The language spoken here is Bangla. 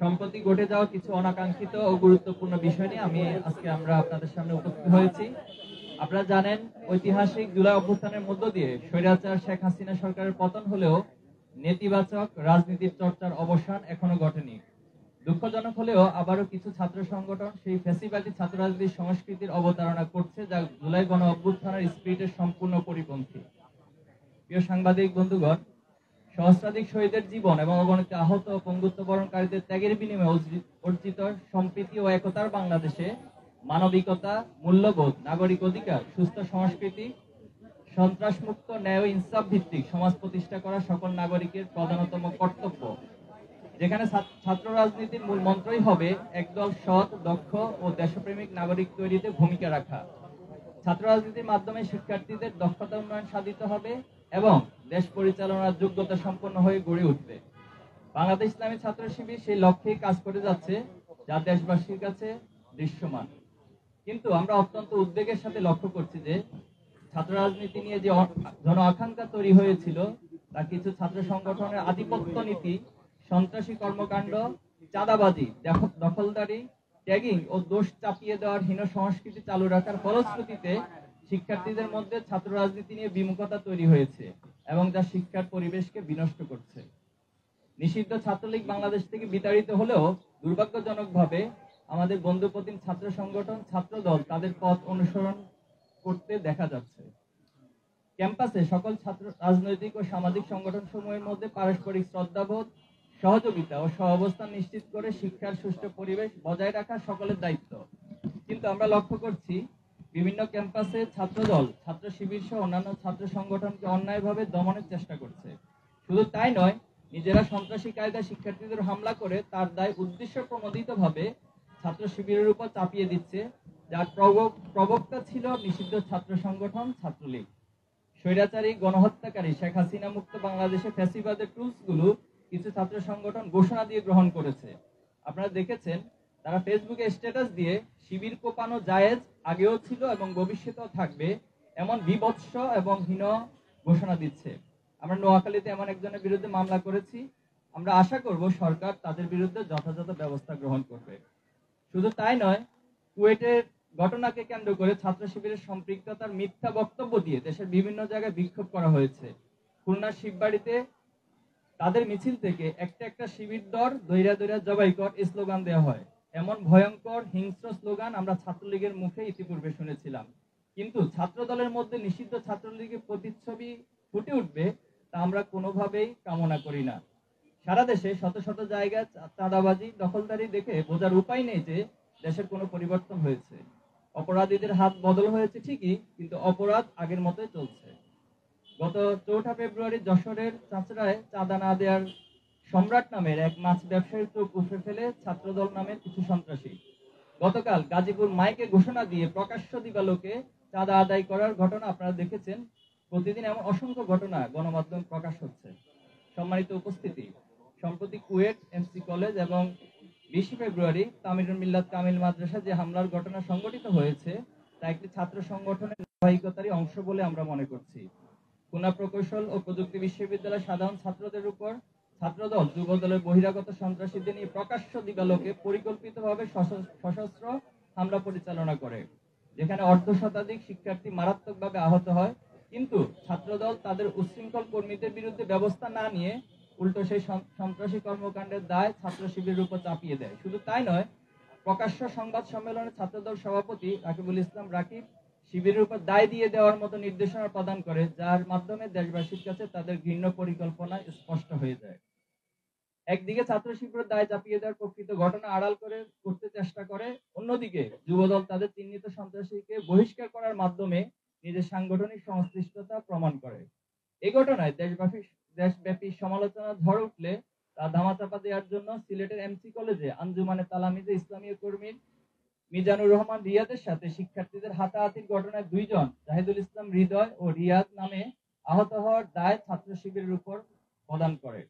সম্প্রতি ঘটে যাওয়া কিছু অনাকাঙ্ক্ষিত ও গুরুত্বপূর্ণ বিষয় নিয়ে আমরা আপনাদের সামনে উপস্থিত হয়েছি। আপনারা জানেন, ঐতিহাসিক জুলাই অভ্যুত্থানের মধ্য দিয়ে স্বৈরাচার শেখ হাসিনা সরকারের পতন হলেও নেতিবাচক রাজনীতির চর্চার অবসান এখনো ঘটেনি। দুঃখজনক হলেও আবারও কিছু ছাত্র সংগঠন সেই ফ্যাসিবাদী ছাত্র রাজনীতির সংস্কৃতির অবতারণা করছে, যা জুলাই গণ অভ্যুত্থানের স্পিরিটের সম্পূর্ণ পরিপন্থী। প্রিয় সাংবাদিক বন্ধুগণ, সহস্রাধিক শহীদের জীবন এবং অগণিত আহত ও পঙ্গুত্ব বরণকারীদের ত্যাগের বিনিময়ে অর্জিত সম্প্রীতি ও একতার বাংলাদেশে মানবিকতা, মূল্যবোধ, নাগরিক অধিকার, সুস্থ সংস্কৃতি, সন্ত্রাসমুক্ত, ন্যায় ও ইনসাফ ভিত্তিক সমাজ প্রতিষ্ঠা করা সকল নাগরিকের প্রধানতম কর্তব্য। যেখানে ছাত্র রাজনীতির মূল মন্ত্রই হবে একদল সৎ, দক্ষ ও দেশপ্রেমিক নাগরিক তৈরিতে ভূমিকা রাখা। ছাত্র রাজনীতির মাধ্যমে শিক্ষার্থীদের দক্ষতা উন্নয়ন সাধিত হবে এবং দেশ পরিচালনার যোগ্যতা সম্পন্ন হয়ে গড়ে উঠবে। বাংলাদেশ ইসলামী ছাত্র শিবির সেই লক্ষ্যেই কাজ করে যাচ্ছে, যা দেশবাসীর কাছে দৃশ্যমান। কিন্তু আমরা অত্যন্ত উদ্বেগের সাথে লক্ষ্য করছি যে ছাত্র রাজনীতি নিয়ে যে জন আকাঙ্ক্ষা তৈরি হয়েছিল, তা কিছু ছাত্র সংগঠনের আধিপত্য নীতি, সন্ত্রাসী কর্মকাণ্ড, চাঁদাবাজি, দখলদারি, ট্যাগিং ও দোষ চাপিয়ে দেওয়ার হীন সংস্কৃতি চালু রাখার ফলশ্রুতিতে শিক্ষার্থীদের মধ্যে ছাত্র রাজনীতি নিয়ে বিমুখতা তৈরি হয়েছে এবং যা শিক্ষার পরিবেশকে বিনষ্ট করছে। নিষিদ্ধ ছাত্রলীগ বাংলাদেশ থেকে বিতাড়িত হলেও দুর্ভাগ্যজনকভাবে আমাদের বন্ধুপ্রতিম ছাত্র সংগঠন, ছাত্র দল তাদের পথ অনুসরণ করতে দেখা যাচ্ছে। ক্যাম্পাসে সকল ছাত্র রাজনৈতিক ও সামাজিক সংগঠন সমূহের মধ্যে পারস্পরিক শ্রদ্ধাবোধ, সহযোগিতা ও সহাবস্থান নিশ্চিত করে শিক্ষার সুষ্ঠু পরিবেশ বজায় রাখা সকলের দায়িত্ব। কিন্তু আমরা লক্ষ্য করছি, বিভিন্ন ক্যাম্পাসে ছাত্রদল, ছাত্র শিবির সহ অন্যান্য ছাত্র সংগঠনকে অন্যায়ভাবে দমনের চেষ্টা করছে। শুধু তাই নয়, নিজেরা সন্ত্রাসী কায়দায় শিক্ষার্থীদের হামলা করে তার দায় উদ্দেশ্য প্রণোদিতভাবে ছাত্র শিবিরের উপর চাপিয়ে দিচ্ছে, যার প্রবক্তা ছিল নিষিদ্ধ ছাত্র সংগঠন ছাত্রলীগ। স্বৈরাচারী গণহত্যাকারী শেখ হাসিনা মুক্ত বাংলাদেশে ফ্যাসিবাদের টুলসগুলো কিছু ছাত্র সংগঠন ঘোষণা দিয়ে গ্রহণ করেছে। আপনারা দেখেছেন, তারা ফেসবুকে স্ট্যাটাস দিয়ে শিবির কোপানো জায়েজ, আগেও ছিল এবং ভবিষ্যতেও থাকবে, এমন বিভৎস এবং হীন ঘোষণা দিচ্ছে। আমরা নোয়াখালীতে এমন একজনের বিরুদ্ধে মামলা করেছি। আমরা আশা করব সরকার তাদের বিরুদ্ধে যথাযথ ব্যবস্থা গ্রহণ করবে। শুধু তাই নয়, কুয়েটের ঘটনাকে কেন্দ্র করে ছাত্র শিবিরের সম্পৃক্ততার মিথ্যা বক্তব্য দিয়ে দেশের বিভিন্ন জায়গায় বিক্ষোভ করা হয়েছে। খুলনার শিববাড়িতে তাদের মিছিল থেকে একটা শিবির দর দৈরা দৈরা জবাই কর স্লোগান দেওয়া হয়। এমন ভয়ঙ্কর হিংস্র স্লোগান আমরা ছাত্রলীগের মুখে ইতিপূর্বে শুনেছিলাম। কিন্তু ছাত্র দলের মধ্যে নিষিদ্ধ ছাত্রলীগের প্রতিচ্ছবি ফুটে উঠবে, তা আমরা কোনোভাবেই কামনা করি না। সারা দেশে শত শত জায়গায় চাঁদাবাজি, দখলদারি দেখে বোঝার উপায় নেই যে দেশের কোনো পরিবর্তন হয়েছে। অপরাধীদের হাত বদল হয়েছে ঠিকই, কিন্তু অপরাধ আগের মতোই চলছে। গত 4 ফেব্রুয়ারি যশোরের চাঁচড়ায় চাঁদা না দেওয়ার সম্রাট নামের এক মাছ ব্যবসায়ীর চোখ উপড়ে ফেলে ছাত্রদল নামের কিছু সন্ত্রাসী। গতকাল গাজীপুর মাইকে ঘোষণা দিয়ে প্রকাশ্য দিবালোকে চাঁদা আদায় করার ঘটনা আপনারা দেখেছেন। প্রতিদিন এমন অসংখ্য ঘটনা গণমাধ্যম প্রকাশ হচ্ছে। সম্মানিত উপস্থিতি, সম্প্রতি কুয়েট এমসি কলেজ এবং 20 ফেব্রুয়ারি তামিরুল মিল্লাত কামিল মাদ্রাসা যে হামলার ঘটনা সংঘটিত হয়েছে, তা একটি ছাত্র সংগঠনের ধারাবাহিকতারই অংশ বলে আমরা মনে করছি। খুলনা প্রকৌশল ও প্রযুক্তি বিশ্ববিদ্যালয়ের সাধারণ ছাত্রদের উপর ছাত্রদল, যুবদলের বহিরাগত সন্ত্রাসীদের নিয়ে প্রকাশ্য দিবালোকে পরিকল্পিতভাবে সশস্ত্র হামলা পরিচালনা করে, যেখানে অর্ধশতাধিক শিক্ষার্থী মারাত্মকভাবে আহত হয়। কিন্তু ছাত্রদল তাদের উচ্ছৃঙ্খল কর্মীদের বিরুদ্ধে ব্যবস্থা না নিয়ে উল্টো সেই সন্ত্রাসী কর্মকাণ্ডের দায় ছাত্র শিবিরের উপর চাপিয়ে দেয়। শুধু তাই নয়, প্রকাশ্য সংবাদ সম্মেলনে ছাত্রদল সভাপতি রাকিবুল ইসলাম রাকিব শিবিরের উপর দায় দিয়ে দেওয়ার মতো নির্দেশনা প্রদান করে, যার মাধ্যমে দেশবাসীর কাছে তাদের ঘৃণ্য পরিকল্পনা স্পষ্ট হয়ে যায়। একদিকে ছাত্র শিবিরের দায় চাপিয়ে দেওয়ার প্রকৃত ঘটনা আড়াল করতে চেষ্টা করে, অন্যদিকে যুবদল তাদের চিহ্নিত সন্ত্রাসীকে বহিষ্কার করার মাধ্যমে নিজের সাংগঠনিক সংশ্লিষ্টতা প্রমাণ করে। এই ঘটনায় দেশব্যাপী সমালোচনা ঝড় উঠলে তা ধামাচাপা দেওয়ার জন্য সিলেটের এমসি কলেজে আঞ্জুমানে তালামিজে ইসলামীয় কর্মী মিজানুর রহমান রিয়াদের সাথে শিক্ষার্থীদের হাতাহাতির ঘটনায় 2 জন, জাহিদুল ইসলাম হৃদয় ও রিয়াদ নামে আহত হওয়ার দায় ছাত্র শিবিরের উপর প্রদান করে।